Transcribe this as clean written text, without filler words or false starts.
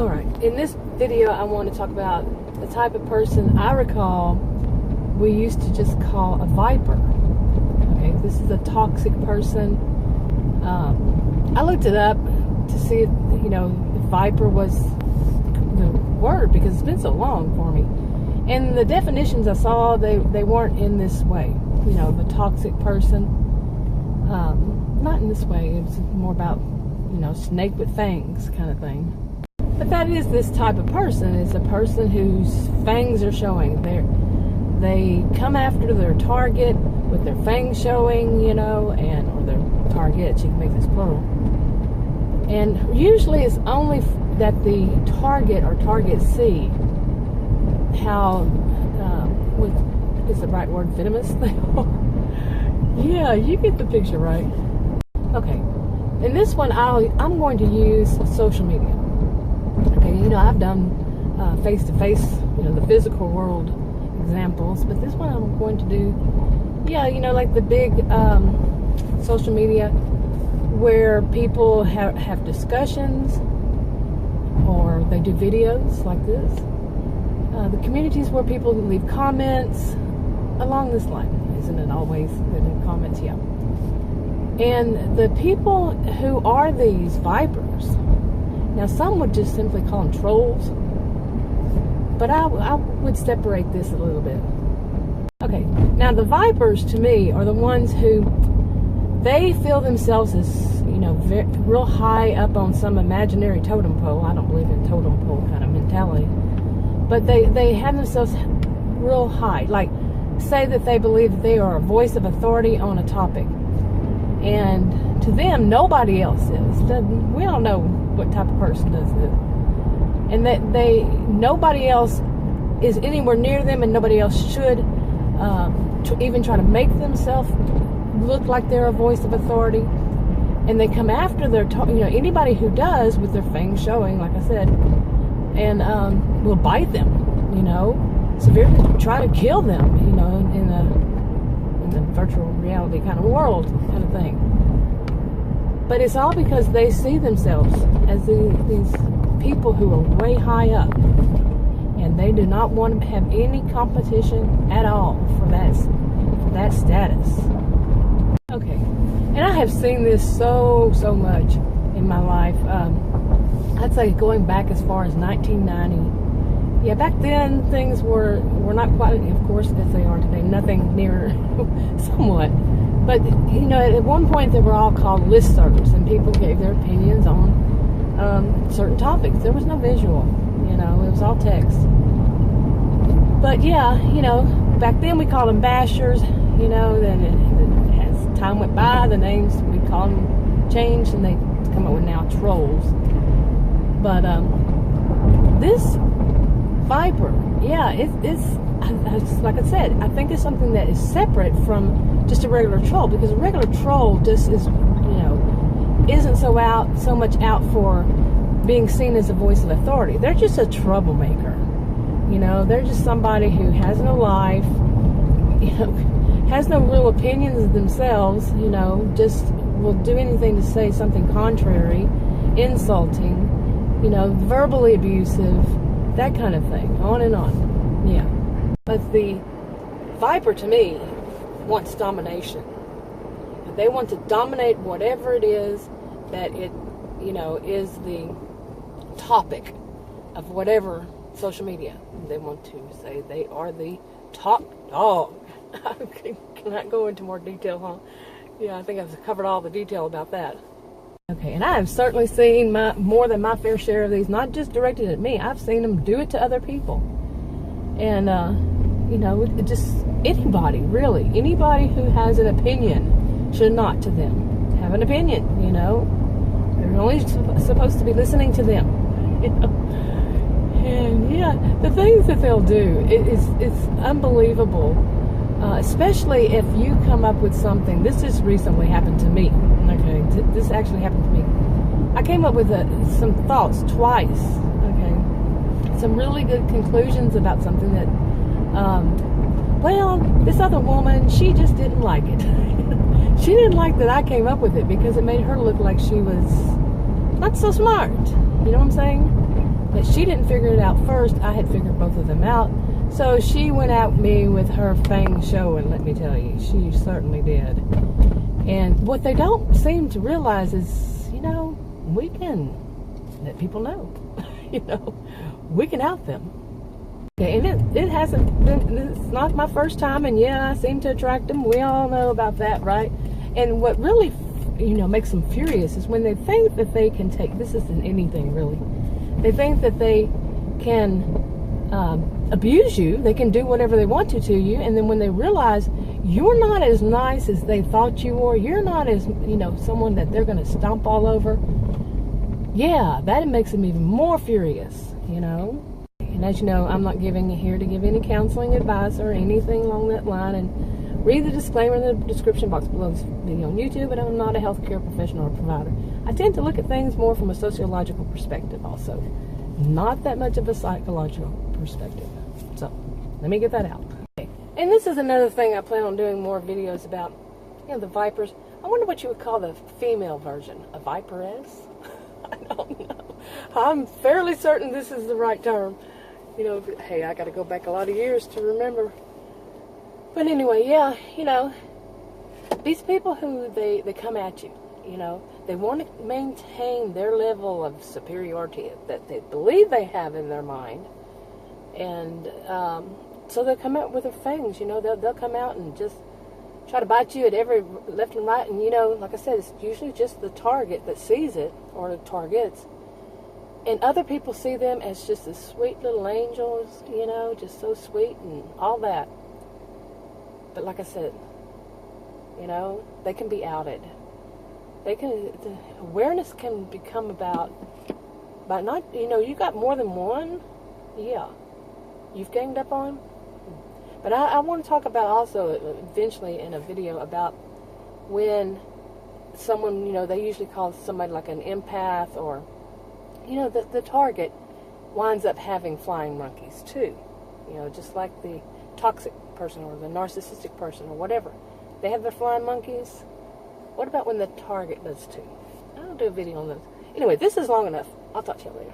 Alright, in this video I want to talk about the type of person I recall we used to just call a viper. Okay, this is a toxic person. I looked it up to see if, if viper was the word, because it's been so long for me. And the definitions I saw, they weren't in this way. The toxic person. Not in this way. It's more about, snake with fangs kind of thing. But that is this type of person. It's a person whose fangs are showing. They come after their target with their fangs showing, or their targets. You can make this plural. And usually it's only that the target or targets see how, what is the right word, venomous they are. Yeah, you get the picture, right? Okay. In this one, I'm going to use social media. Okay, I've done face-to-face, the physical world examples, but this one I'm going to do, like the big social media where people have discussions, or they do videos like this. The communities where people leave comments along this line. Isn't it always the comments? Yeah. And the people who are these vipers, now some would just simply call them trolls, but I would separate this a little bit. Okay, now the vipers to me are the ones who, they feel themselves as, real high up on some imaginary totem pole. I don't believe in totem pole kind of mentality, but they have themselves real high. Like, say that they believe that they are a voice of authority on a topic, and to them nobody else is. We don't know what type of person does this, and that nobody else is anywhere near them, and nobody else should even try to make themselves look like they're a voice of authority. And they come after their anybody who does, with their fangs showing, like I said, and will bite them, severely try to kill them, in the virtual reality kind of world kind of thing. But it's all because they see themselves as these people who are way high up, and they do not want to have any competition at all for that status. Okay, and I have seen this so much in my life. I'd say going back as far as 1990. Yeah, back then things were not quite, of course, as they are today. Nothing near, somewhat. But, at one point they were all called listservs, and people gave their opinions on certain topics. There was no visual, it was all text. But yeah, back then we called them bashers, then as time went by, the names we called them changed, and they come up with now trolls. But this viper, yeah, it's like I said, I think it's something that is separate from just a regular troll, because a regular troll just is, isn't so much out for being seen as a voice of authority. They're just a troublemaker. They're just somebody who has no life, has no real opinions of themselves, just will do anything to say something contrary, insulting, verbally abusive, that kind of thing, on and on. Yeah. But the viper, to me, wants domination. They want to dominate whatever it is that it, is the topic of whatever social media. They want to say they are the top dog. I cannot go into more detail, huh? Yeah, I think I've covered all the detail about that. Okay, and I have certainly seen more than my fair share of these, not just directed at me. I've seen them do it to other people. And, just anybody, really. Anybody who has an opinion should not, to them, have an opinion, They're only supposed to be listening to them. And, yeah, the things that they'll do, it's unbelievable. Especially if you come up with something. This just recently happened to me. Okay, this actually happened to me. I came up with some thoughts twice. Okay, some really good conclusions about something that, this other woman, she just didn't like it. She didn't like that I came up with it because it made her look like she was not so smart. You know what I'm saying? she didn't figure it out first. I had figured both of them out. So she went at me with her fangs showing, let me tell you. She certainly did. And what they don't seem to realize is, you know, we can let people know. You know, we can out them. Okay, and it hasn't been, it's not my first time, and yeah, I seem to attract them. We all know about that, right? And what really, you know, makes them furious is when they think that they can take, this isn't anything really, they think that they can abuse you, they can do whatever they want to you, and then when they realize you're not as nice as they thought you were, you're not as, you know, someone that they're going to stomp all over, yeah, that makes them even more furious, you know. And as you know, I'm not here to give any counseling advice or anything along that line, and read the disclaimer in the description box below this video on YouTube, but I'm not a healthcare professional or provider. I tend to look at things more from a sociological perspective also, not that much of a psychological perspective. So, let me get that out. Okay. And this is another thing I plan on doing more videos about, you know, the vipers. I wonder what you would call the female version, a viperess? I don't know. I'm fairly certain this is the right term. You know, hey, I got to go back a lot of years to remember. But anyway, yeah, you know, these people who they come at you, you know, they want to maintain their level of superiority that they believe they have in their mind. And so they'll come out with their fangs, you know, they'll come out and just try to bite you at every left and right. And, you know, like I said, it's usually just the target that sees it, or the targets. And other people see them as just as sweet little angels, you know, just so sweet and all that. But like I said, you know, they can be outed. The awareness can become about not, you know, you got more than one, yeah, you've ganged up on. But I want to talk about also eventually in a video about when someone, you know, they usually call somebody like an empath, or, you know, the target winds up having flying monkeys too. You know, just like the toxic person or the narcissistic person or whatever. They have their flying monkeys. What about when the target does too? I'll do a video on those. Anyway, this is long enough. I'll talk to you later.